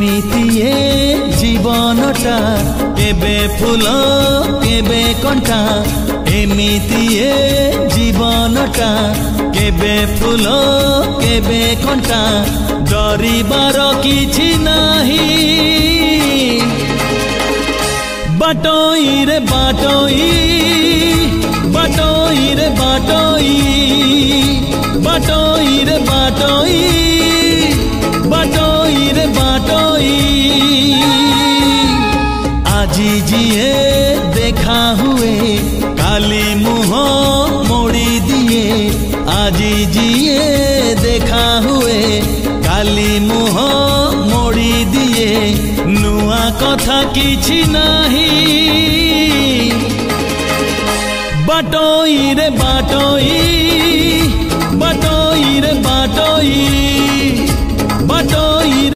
एमितिए जीवनटा केबे फूल केबे कंटा एमितिए जीवनटा केबे फूल केबे कंटा डरिबार किछि नाही बाटोई रे बाटोई बाटोई रे बाटोई बाटोई रे बाटोई बाटोई रे बाटोई आजी जिए देखा हुए काली मुह मोड़ी दिए आजी जिए देखा हुए काली मुह मोड़ी दिए नुआ कथा किछि नाही बाटोई रे बाटोई